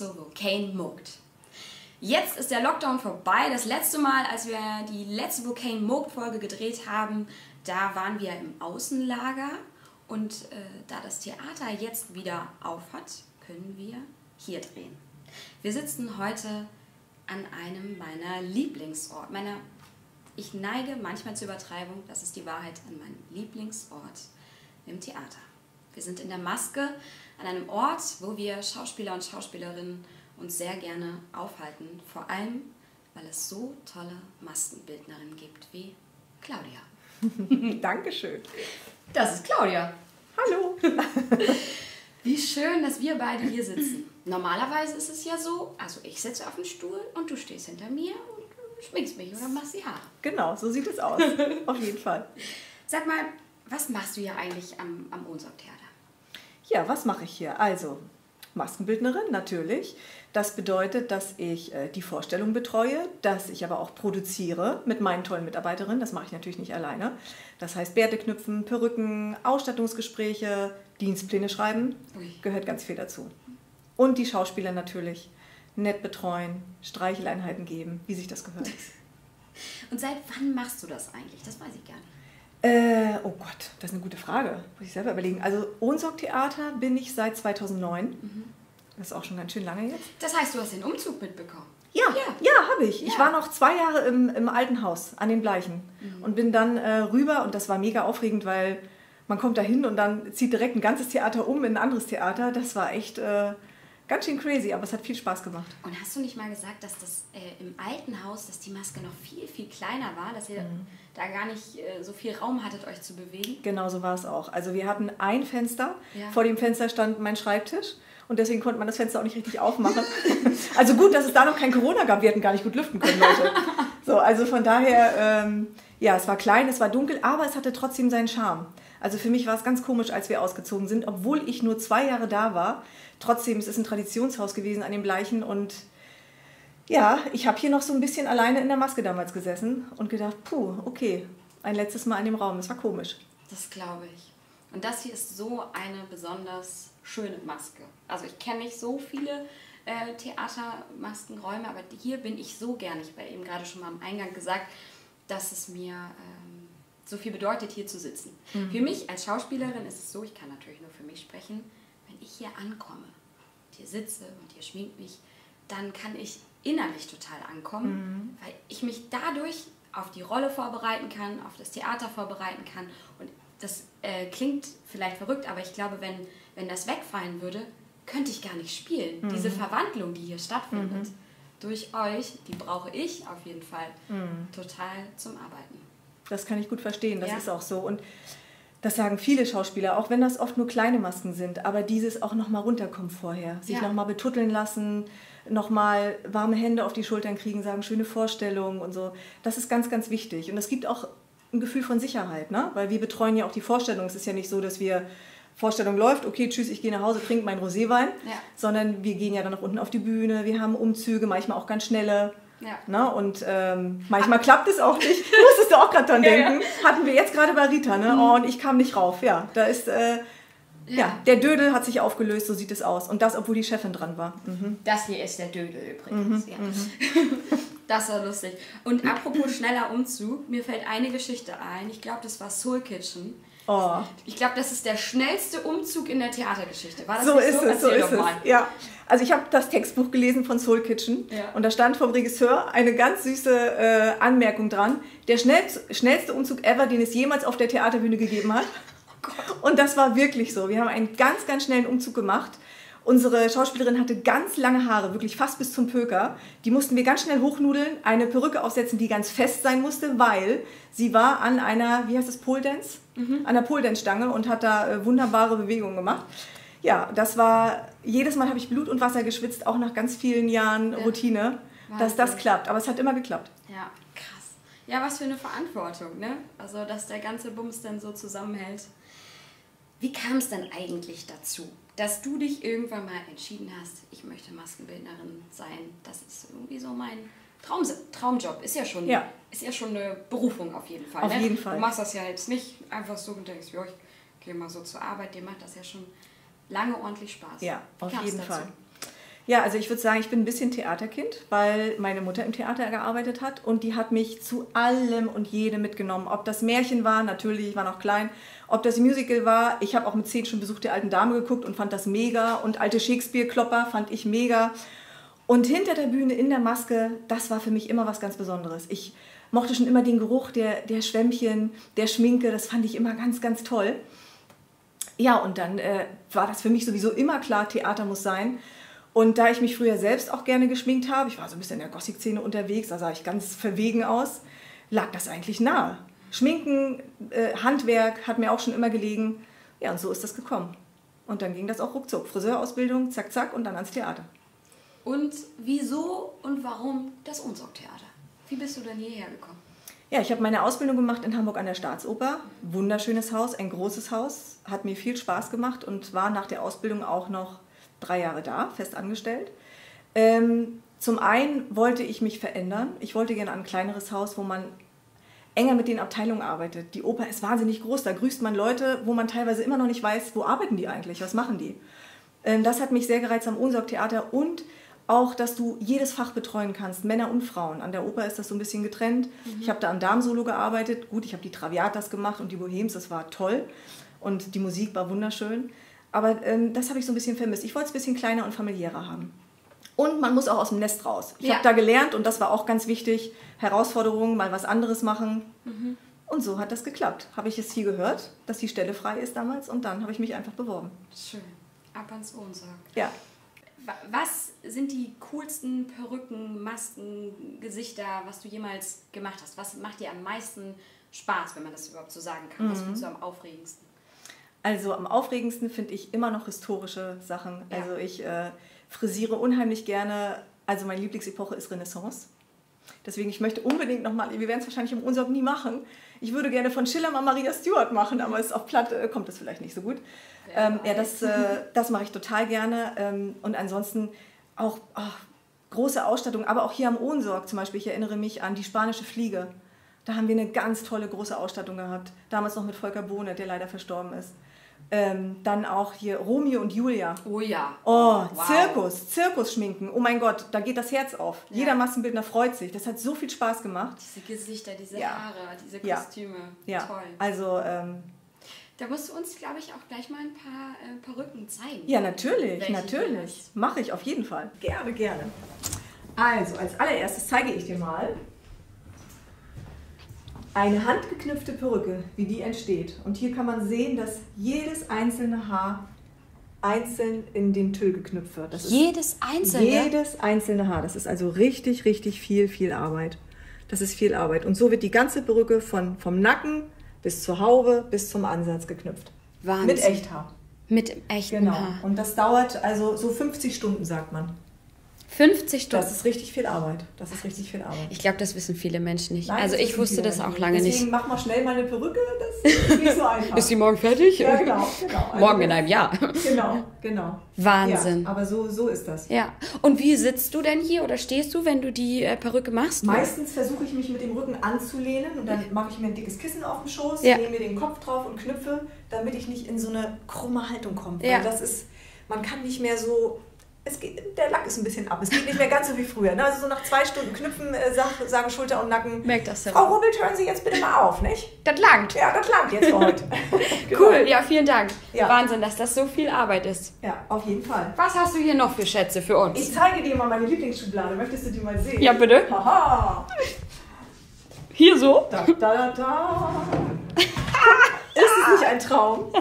zur Vokane Moogd. Jetzt ist der Lockdown vorbei. Das letzte Mal, als wir die letzte Vokane Moogd Folge gedreht haben, da waren wir im Außenlager. Und da das Theater jetzt wieder auf hat, können wir hier drehen. Wir sitzen heute an einem meiner Lieblingsorte. Ich neige manchmal zur Übertreibung, das ist die Wahrheit, an meinem Lieblingsort im Theater. Wir sind in der Maske an einem Ort, wo wir Schauspieler und Schauspielerinnen uns sehr gerne aufhalten. Vor allem, weil es so tolle Maskenbildnerinnen gibt wie Claudia. Dankeschön. Das ist Claudia. Hallo. Wie schön, dass wir beide hier sitzen. Normalerweise ist es ja so, also ich sitze auf dem Stuhl und du stehst hinter mir und schminkst mich oder machst die Haare. Genau, so sieht es aus. Auf jeden Fall. Sag mal, was machst du hier eigentlich am Ohnsorg-Theater? Ja, was mache ich hier? Also, Maskenbildnerin natürlich. Das bedeutet, dass ich die Vorstellung betreue, dass ich aber auch produziere mit meinen tollen Mitarbeiterinnen. Das mache ich natürlich nicht alleine. Das heißt, Bärte knüpfen, Perücken, Ausstattungsgespräche, Dienstpläne schreiben, gehört ganz viel dazu. Und die Schauspieler natürlich nett betreuen, Streicheleinheiten geben, wie sich das gehört. Und seit wann machst du das eigentlich? Das weiß ich gar nicht. Oh Gott, das ist eine gute Frage. Muss ich selber überlegen. Also Ohnsorg-Theater bin ich seit 2009. Das ist auch schon ganz schön lange jetzt. Das heißt, du hast den Umzug mitbekommen? Ja, habe ich. Ja. Ich war noch 2 Jahre im alten Haus an den Bleichen und bin dann rüber und das war mega aufregend, weil man kommt da hin und dann zieht direkt ein ganzes Theater um in ein anderes Theater. Das war echt ganz schön crazy, aber es hat viel Spaß gemacht. Und hast du nicht mal gesagt, dass das im alten Haus, dass die Maske noch viel, viel kleiner war, dass ihr da gar nicht so viel Raum hattet, euch zu bewegen? Genau so war es auch. Also wir hatten ein Fenster, vor dem Fenster stand mein Schreibtisch und deswegen konnte man das Fenster auch nicht richtig aufmachen. Also gut, dass es da noch kein Corona gab, wir hätten gar nicht gut lüften können, Leute. So, also von daher, ja, es war klein, es war dunkel, aber es hatte trotzdem seinen Charme. Also für mich war es ganz komisch, als wir ausgezogen sind, obwohl ich nur 2 Jahre da war. Trotzdem, es ist ein Traditionshaus gewesen an den Bleichen und ja, ich habe hier noch so ein bisschen alleine in der Maske damals gesessen und gedacht, puh, okay, ein letztes Mal in dem Raum, das war komisch. Das glaube ich. Und das hier ist so eine besonders schöne Maske. Also ich kenne nicht so viele Theatermaskenräume, aber hier bin ich so gern. Ich habe eben gerade schon mal am Eingang gesagt, dass es mir so viel bedeutet, hier zu sitzen. Für mich als Schauspielerin ist es so, ich kann natürlich nur für mich sprechen, wenn ich hier ankomme, hier sitze und hier schminkt mich, dann kann ich innerlich total ankommen, weil ich mich dadurch auf die Rolle vorbereiten kann, auf das Theater vorbereiten kann. Und das klingt vielleicht verrückt, aber ich glaube, wenn das wegfallen würde, könnte ich gar nicht spielen. Diese Verwandlung, die hier stattfindet, durch euch, die brauche ich auf jeden Fall total zum Arbeiten. Das kann ich gut verstehen, das ist auch so. Und das sagen viele Schauspieler, auch wenn das oft nur kleine Masken sind, aber dieses auch nochmal runterkommen vorher, sich nochmal betutteln lassen, nochmal warme Hände auf die Schultern kriegen, sagen, schöne Vorstellungen und so. Das ist ganz, ganz wichtig. Und das gibt auch ein Gefühl von Sicherheit, ne? Weil wir betreuen ja auch die Vorstellung. Es ist ja nicht so, dass wir, Vorstellung läuft, okay, tschüss, ich gehe nach Hause, trinke meinen Roséwein, sondern wir gehen ja dann noch unten auf die Bühne, wir haben Umzüge, manchmal auch ganz schnelle. Ja. Ne? Und manchmal klappt es auch nicht. Du musstest du auch gerade dran denken. Hatten wir jetzt gerade bei Rita, ne? Oh, und ich kam nicht rauf. Ja, da ist, der Dödel hat sich aufgelöst, so sieht es aus. Und das, obwohl die Chefin dran war. Das hier ist der Dödel übrigens. Das war lustig. Und apropos schneller Umzug, mir fällt eine Geschichte ein. Ich glaube, das war Soul Kitchen. Oh. Ich glaube, das ist der schnellste Umzug in der Theatergeschichte. War das so nicht ist so? Es, so ist es. Ja. Also ich habe das Textbuch gelesen von Soul Kitchen und da stand vom Regisseur eine ganz süße Anmerkung dran. Der schnellste Umzug ever, den es jemals auf der Theaterbühne gegeben hat. Oh Gott. Und das war wirklich so. Wir haben einen ganz, ganz schnellen Umzug gemacht. Unsere Schauspielerin hatte ganz lange Haare, wirklich fast bis zum Pöker. Die mussten wir ganz schnell hochnudeln, eine Perücke aufsetzen, die ganz fest sein musste, weil sie war an einer, wie heißt das, Pole Dance? An der Pole Dance Stange und hat da wunderbare Bewegungen gemacht. Ja, das war, jedes Mal habe ich Blut und Wasser geschwitzt, auch nach ganz vielen Jahren Routine, dass das klappt. Aber es hat immer geklappt. Ja, krass. Ja, was für eine Verantwortung, ne? Also, dass der ganze Bums dann so zusammenhält. Wie kam es denn eigentlich dazu, dass du dich irgendwann mal entschieden hast, ich möchte Maskenbildnerin sein? Das ist irgendwie so mein Traumjob. Ist ja schon eine Berufung auf jeden Fall. Auf jeden Fall. Du machst das ja jetzt nicht einfach so und denkst, ja, ich gehe mal so zur Arbeit. Dir macht das ja schon lange ordentlich Spaß. Ja, auf jeden Fall. Ja, also ich würde sagen, ich bin ein bisschen Theaterkind, weil meine Mutter im Theater gearbeitet hat und die hat mich zu allem und jedem mitgenommen. Ob das Märchen war, natürlich, ich war noch klein, ob das Musical war, ich habe auch mit 10 schon Besuch der alten Dame geguckt und fand das mega und alte Shakespeare-Klopper fand ich mega. Und hinter der Bühne in der Maske, das war für mich immer was ganz Besonderes. Ich mochte schon immer den Geruch der Schwämmchen, der Schminke, das fand ich immer ganz, ganz toll. Ja, und dann war das für mich sowieso immer klar, Theater muss sein. Und da ich mich früher selbst auch gerne geschminkt habe, ich war so ein bisschen in der Gothic-Szene unterwegs, da sah ich ganz verwegen aus, lag das eigentlich nahe. Schminken, Handwerk hat mir auch schon immer gelegen. Ja, und so ist das gekommen. Und dann ging das auch ruckzuck. Friseurausbildung, zack, zack und dann ans Theater. Und wieso und warum das Ohnsorg-Theater? Wie bist du denn hierher gekommen? Ja, ich habe meine Ausbildung gemacht in Hamburg an der Staatsoper. Wunderschönes Haus, ein großes Haus. Hat mir viel Spaß gemacht und war nach der Ausbildung auch noch 3 Jahre da, fest angestellt. Zum einen wollte ich mich verändern. Ich wollte gerne ein kleineres Haus, wo man enger mit den Abteilungen arbeitet. Die Oper ist wahnsinnig groß, da grüßt man Leute, wo man teilweise immer noch nicht weiß, wo arbeiten die eigentlich, was machen die. Das hat mich sehr gereizt am Ohnsorg-Theater und auch, dass du jedes Fach betreuen kannst, Männer und Frauen. An der Oper ist das so ein bisschen getrennt. Ich habe da am Damensolo gearbeitet. Gut, ich habe die Traviatas gemacht und die Bohems, das war toll. Und die Musik war wunderschön. Aber das habe ich so ein bisschen vermisst. Ich wollte es ein bisschen kleiner und familiärer haben. Und man muss auch aus dem Nest raus. Ich habe da gelernt und das war auch ganz wichtig. Herausforderungen, mal was anderes machen. Und so hat das geklappt. Habe ich es hier gehört, dass die Stelle frei ist damals und dann habe ich mich einfach beworben. Schön. Ab ans Ohnsorg. Ja. Was sind die coolsten Perücken, Masken, Gesichter, was du jemals gemacht hast? Was macht dir am meisten Spaß, wenn man das überhaupt so sagen kann? Was findest du am aufregendsten? Also am aufregendsten finde ich immer noch historische Sachen. Ja. Also ich frisiere unheimlich gerne. Also meine Lieblingsepoche ist Renaissance. Deswegen, ich möchte unbedingt nochmal, wir werden es wahrscheinlich im Ohnsorg nie machen. Ich würde gerne von Schiller mal Maria Stuart machen, aber ist auf Platt kommt das vielleicht nicht so gut. Das mache ich total gerne. Und ansonsten auch große Ausstattung, aber auch hier am Ohnsorg zum Beispiel. Ich erinnere mich an die Spanische Fliege. Da haben wir eine ganz tolle große Ausstattung gehabt. Damals noch mit Volker Bohne, der leider verstorben ist. Dann auch hier Romeo und Julia. Oh ja. Oh, wow. Zirkusschminken. Oh mein Gott, da geht das Herz auf. Ja. Jeder Maskenbildner freut sich. Das hat so viel Spaß gemacht. Diese Gesichter, diese Haare, diese Kostüme. Ja. Toll. Also, da musst du uns, glaube ich, auch gleich mal ein paar Perücken zeigen. Ja, natürlich. Mache ich auf jeden Fall. Gerne, gerne. Also, als allererstes zeige ich dir mal eine handgeknüpfte Perücke, wie die entsteht. Und hier kann man sehen, dass jedes einzelne Haar einzeln in den Tüll geknüpft wird. Das jedes einzelne? Jedes einzelne Haar. Das ist also richtig, richtig viel Arbeit. Das ist viel Arbeit. Und so wird die ganze Perücke vom Nacken bis zur Haube bis zum Ansatz geknüpft. Wahnsinn. Mit Echthaar. Mit echtem Haar. Und das dauert also so 50 Stunden, sagt man. 50 Stunden? Das ist richtig viel Arbeit. Ich glaube, das wissen viele Menschen nicht. Nein, also ich wusste das auch lange nicht. Deswegen mach mal schnell mal eine Perücke, das ist nicht so einfach. Ist die morgen fertig? Ja, genau. Also morgen in einem Jahr. Genau. Wahnsinn. Ja, aber so ist das. Ja. Und wie sitzt du denn hier oder stehst du, wenn du die Perücke machst? Meistens versuche ich mich mit dem Rücken anzulehnen und dann mache ich mir ein dickes Kissen auf den Schoß, lege mir den Kopf drauf und knüpfe, damit ich nicht in so eine krumme Haltung komme. Weil das ist, man kann nicht mehr so... der Lack ist ein bisschen ab. Es geht nicht mehr ganz so wie früher. Ne? Also so nach 2 Stunden Knüpfen sagen Schulter und Nacken. Merkt das ja. Frau Rubbelt, hören Sie jetzt bitte mal auf, nicht? Das langt. Ja, das langt jetzt für heute. Cool, ja, vielen Dank. Ja. Wahnsinn, dass das so viel Arbeit ist. Ja, auf jeden Fall. Was hast du hier noch für Schätze für uns? Ich zeige dir mal meine Lieblingsschublade. Möchtest du die mal sehen? Ja, bitte. Haha. Hier so? Da. Ist es nicht ein Traum?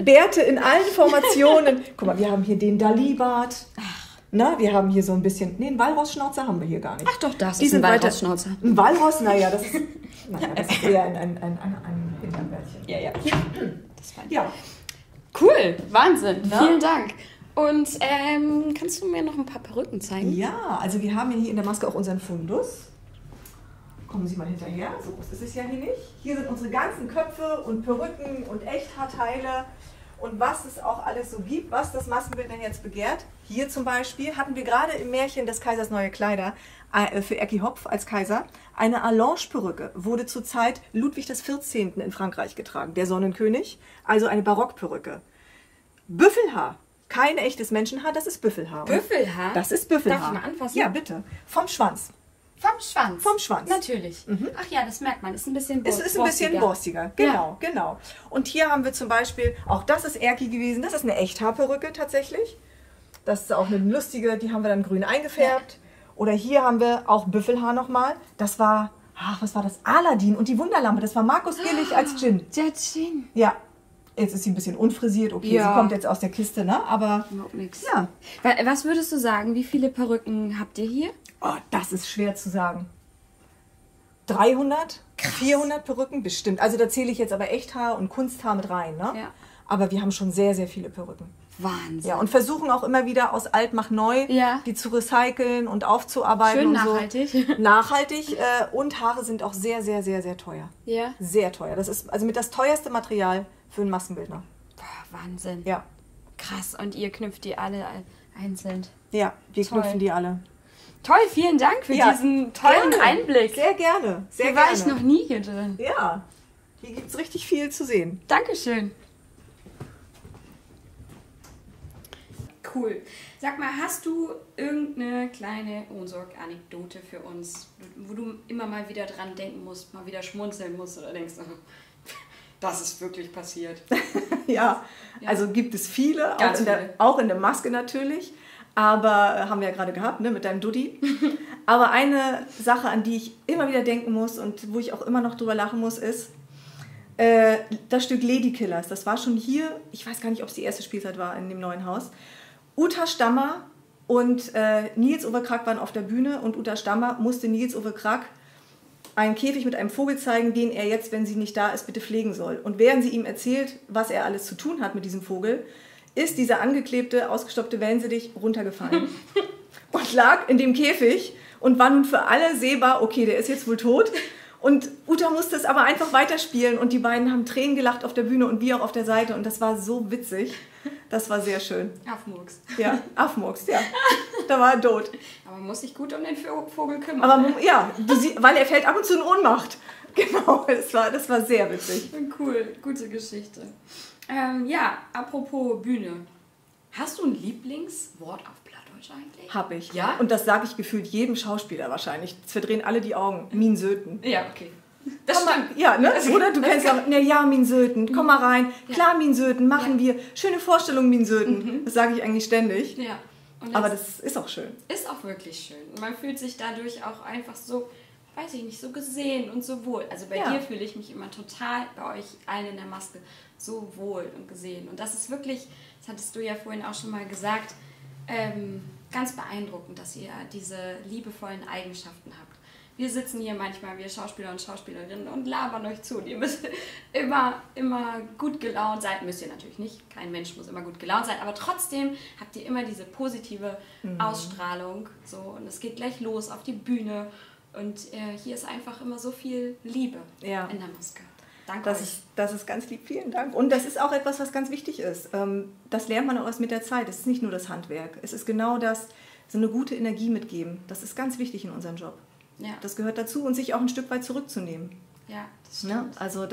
Bärte in allen Formationen. Guck mal, wir haben hier den Dalí-Bart. Na, wir haben hier so ein bisschen... Nee, einen Walrossschnauzer haben wir hier gar nicht. Ach doch, das ist ein Walrossschnauzer. Ein Walross, naja, das ist eher ein Hinternbärtchen. Ja. Das war ja. Cool, Wahnsinn. Na? Vielen Dank. Und kannst du mir noch ein paar Perücken zeigen? Ja, also wir haben hier in der Maske auch unseren Fundus. Kommen Sie mal hinterher, so groß ist es ja hier nicht. Hier sind unsere ganzen Köpfe und Perücken und Echthaarteile und was es auch alles so gibt, was das Maskenbildner jetzt begehrt. Hier zum Beispiel hatten wir gerade im Märchen des Kaisers neue Kleider für Erki Hopf als Kaiser. Eine Allonge-Perücke wurde zur Zeit Ludwig XIV. In Frankreich getragen, der Sonnenkönig, also eine Barockperücke. Büffelhaar kein echtes Menschenhaar, das ist Büffelhaar. Büffelhaar? Das ist Büffelhaar. Darf ich mal anfassen? Ja, bitte. Vom Schwanz. Vom Schwanz? Vom Schwanz. Natürlich. Ach ja, das merkt man. Ist ein bisschen borstiger. Es ist ein bisschen borstiger. Genau, genau. Und hier haben wir zum Beispiel, auch das ist Erki gewesen, das ist eine Echthaarperücke tatsächlich. Das ist auch eine lustige, die haben wir dann grün eingefärbt. Ja. Oder hier haben wir auch Büffelhaar nochmal. Das war, was war das? Aladdin und die Wunderlampe. Das war Markus Gillig als Djinn. Der Djinn. Ja. Jetzt ist sie ein bisschen unfrisiert. Okay, sie kommt jetzt aus der Kiste, ne? Aber nix. Ja. Was würdest du sagen? Wie viele Perücken habt ihr hier? Oh, das ist schwer zu sagen. 300? Krass. 400 Perücken bestimmt. Also da zähle ich jetzt aber Echthaar und Kunsthaar mit rein, ne? Ja. Aber wir haben schon sehr, sehr viele Perücken. Wahnsinn. Ja, und versuchen auch immer wieder aus alt mach neu, die zu recyceln und aufzuarbeiten. Schön und nachhaltig. So. Nachhaltig. Und Haare sind auch sehr, sehr, sehr, sehr teuer. Ja. Sehr teuer. Das ist also mit das teuerste Material für einen Maskenbildner. Boah, Wahnsinn. Ja. Krass. Und ihr knüpft die alle einzeln. Ja, wir knüpfen die alle. Toll, vielen Dank für diesen tollen Einblick. Sehr gerne. Sehr hier gerne. war ich noch nie hier drin. Ja, hier gibt es richtig viel zu sehen. Dankeschön. Cool. Sag mal, hast du irgendeine kleine Ohnsorg-Anekdote für uns, wo du immer mal wieder dran denken musst, mal wieder schmunzeln musst oder denkst, das ist wirklich passiert? Ja, also gibt es viele, auch in der Maske natürlich. Aber haben wir ja gerade gehabt, ne, mit deinem Dudi. Aber eine Sache, an die ich immer wieder denken muss und wo ich auch immer noch drüber lachen muss, ist das Stück Ladykillers. Das war schon hier, ich weiß gar nicht, ob es die erste Spielzeit war in dem neuen Haus. Uta Stammer und Nils-Ove Krack waren auf der Bühne und Uta Stammer musste Nils-Ove Krack einen Käfig mit einem Vogel zeigen, den er jetzt, wenn sie nicht da ist, bitte pflegen soll. Und während sie ihm erzählt, was er alles zu tun hat mit diesem Vogel, ist dieser angeklebte, ausgestopfte Wellensittich runtergefallen und lag in dem Käfig und war nun für alle sehbar, okay, der ist jetzt wohl tot. Und Uta musste es aber einfach weiterspielen und die beiden haben Tränen gelacht auf der Bühne und wir auch auf der Seite und das war so witzig. Das war sehr schön. Affmurks. Ja, Affmurks, ja. Da war er tot. Aber man muss sich gut um den Vogel kümmern. Aber ja, weil er fällt ab und zu in Ohnmacht. Genau, das war sehr witzig. Cool, gute Geschichte. Ja, apropos Bühne. Hast du ein Lieblingswort auf Plattdeutsch eigentlich? Hab ich. Ja? Und das sage ich gefühlt jedem Schauspieler wahrscheinlich. Es verdrehen alle die Augen. Miensöten. Ja, okay. Das stimmt. Ja, ne? Oder du kennst auch, ja, Miensöten, komm mal rein. Ja. Klar, Miensöten, machen wir. Schöne Vorstellung, Miensöten. Das sage ich eigentlich ständig. Ja. Aber das ist auch schön. Ist auch wirklich schön. Und man fühlt sich dadurch auch einfach so, weiß ich nicht, so gesehen und so wohl. Also bei dir fühle ich mich immer total, bei euch allen in der Maske, so wohl und gesehen. Und das ist wirklich, das hattest du ja vorhin auch schon mal gesagt, ganz beeindruckend, dass ihr diese liebevollen Eigenschaften habt. Wir sitzen hier manchmal, wir Schauspieler und Schauspielerinnen, und labern euch zu. Und ihr müsst immer gut gelaunt sein. Müsst ihr natürlich nicht. Kein Mensch muss immer gut gelaunt sein. Aber trotzdem habt ihr immer diese positive Ausstrahlung. So, und es geht gleich los auf die Bühne. Und hier ist einfach immer so viel Liebe in der Maske. Danke euch. Das ist ganz lieb, vielen Dank. Und das ist auch etwas, was ganz wichtig ist. Das lernt man auch erst mit der Zeit. Es ist nicht nur das Handwerk. Es ist genau das, so eine gute Energie mitgeben. Das ist ganz wichtig in unserem Job. Ja. Das gehört dazu und sich auch ein Stück weit zurückzunehmen. Ja, das stimmt. Ne? Also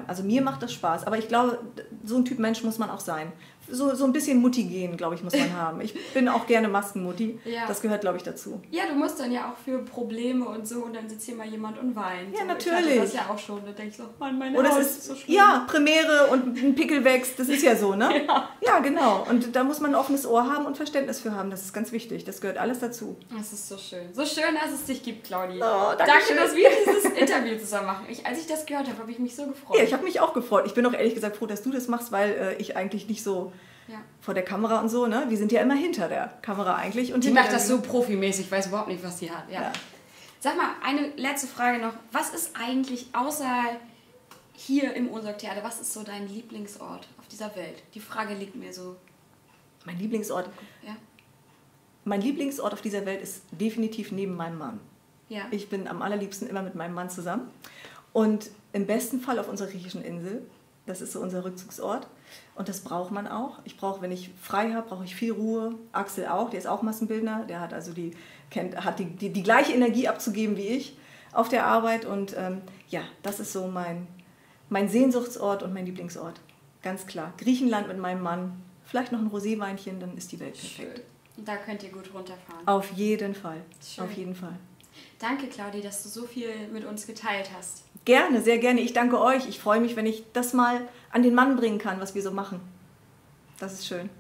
also mir macht das Spaß. Aber ich glaube, so ein Typ Mensch muss man auch sein. So ein bisschen Mutti gehen, glaube ich, muss man haben. Ich bin auch gerne Maskenmutti. Ja. Das gehört, glaube ich, dazu. Ja, du musst dann ja auch für Probleme und so, und dann sitzt hier mal jemand und weint. Ja, so, natürlich. Ich hatte das ja auch schon. Da denke ich so, Mann, meine Haut ist so schlimm. Ja, Premiere und ein Pickel wächst, das ist ja so, ne? Ja, genau. Und da muss man ein offenes Ohr haben und Verständnis für haben. Das ist ganz wichtig. Das gehört alles dazu. Das ist so schön. So schön, dass es dich gibt, Claudi. Oh, danke, dass wir dieses Interview zusammen machen. Als ich das gehört habe, habe ich mich so gefreut. Ja, ich habe mich auch gefreut. Ich bin auch ehrlich gesagt froh, dass du das machst, weil ich eigentlich nicht so vor der Kamera und so, ne? Wir sind ja immer hinter der Kamera eigentlich. Und die macht das so profimäßig, ich weiß überhaupt nicht, was sie hat. Ja. Sag mal, eine letzte Frage noch. Was ist eigentlich außer hier im Ohnsorg-Theater, was ist so dein Lieblingsort auf dieser Welt? Die Frage liegt mir so. Mein Lieblingsort? Ja. Mein Lieblingsort auf dieser Welt ist definitiv neben meinem Mann. Ja. Ich bin am allerliebsten immer mit meinem Mann zusammen. Und im besten Fall auf unserer griechischen Insel. Das ist so unser Rückzugsort. Und das braucht man auch. Wenn ich frei habe, brauche ich viel Ruhe. Axel auch, der ist auch Maskenbildner. Der hat also die gleiche Energie abzugeben wie ich auf der Arbeit. Und das ist so mein Sehnsuchtsort und mein Lieblingsort. Ganz klar. Griechenland mit meinem Mann vielleicht noch ein Roséweinchen, dann ist die Welt perfekt. Schön. Und da könnt ihr gut runterfahren. Auf jeden Fall. Schön. Auf jeden Fall. Danke, Claudi, dass du so viel mit uns geteilt hast. Gerne, sehr gerne. Ich danke euch. Ich freue mich, wenn ich das mal an den Mann bringen kann, was wir so machen. Das ist schön.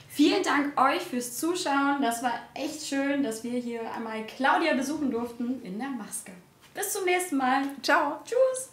Vielen Dank euch fürs Zuschauen. Das war echt schön, dass wir hier einmal Claudia besuchen durften in der Maske. Bis zum nächsten Mal. Ciao. Tschüss.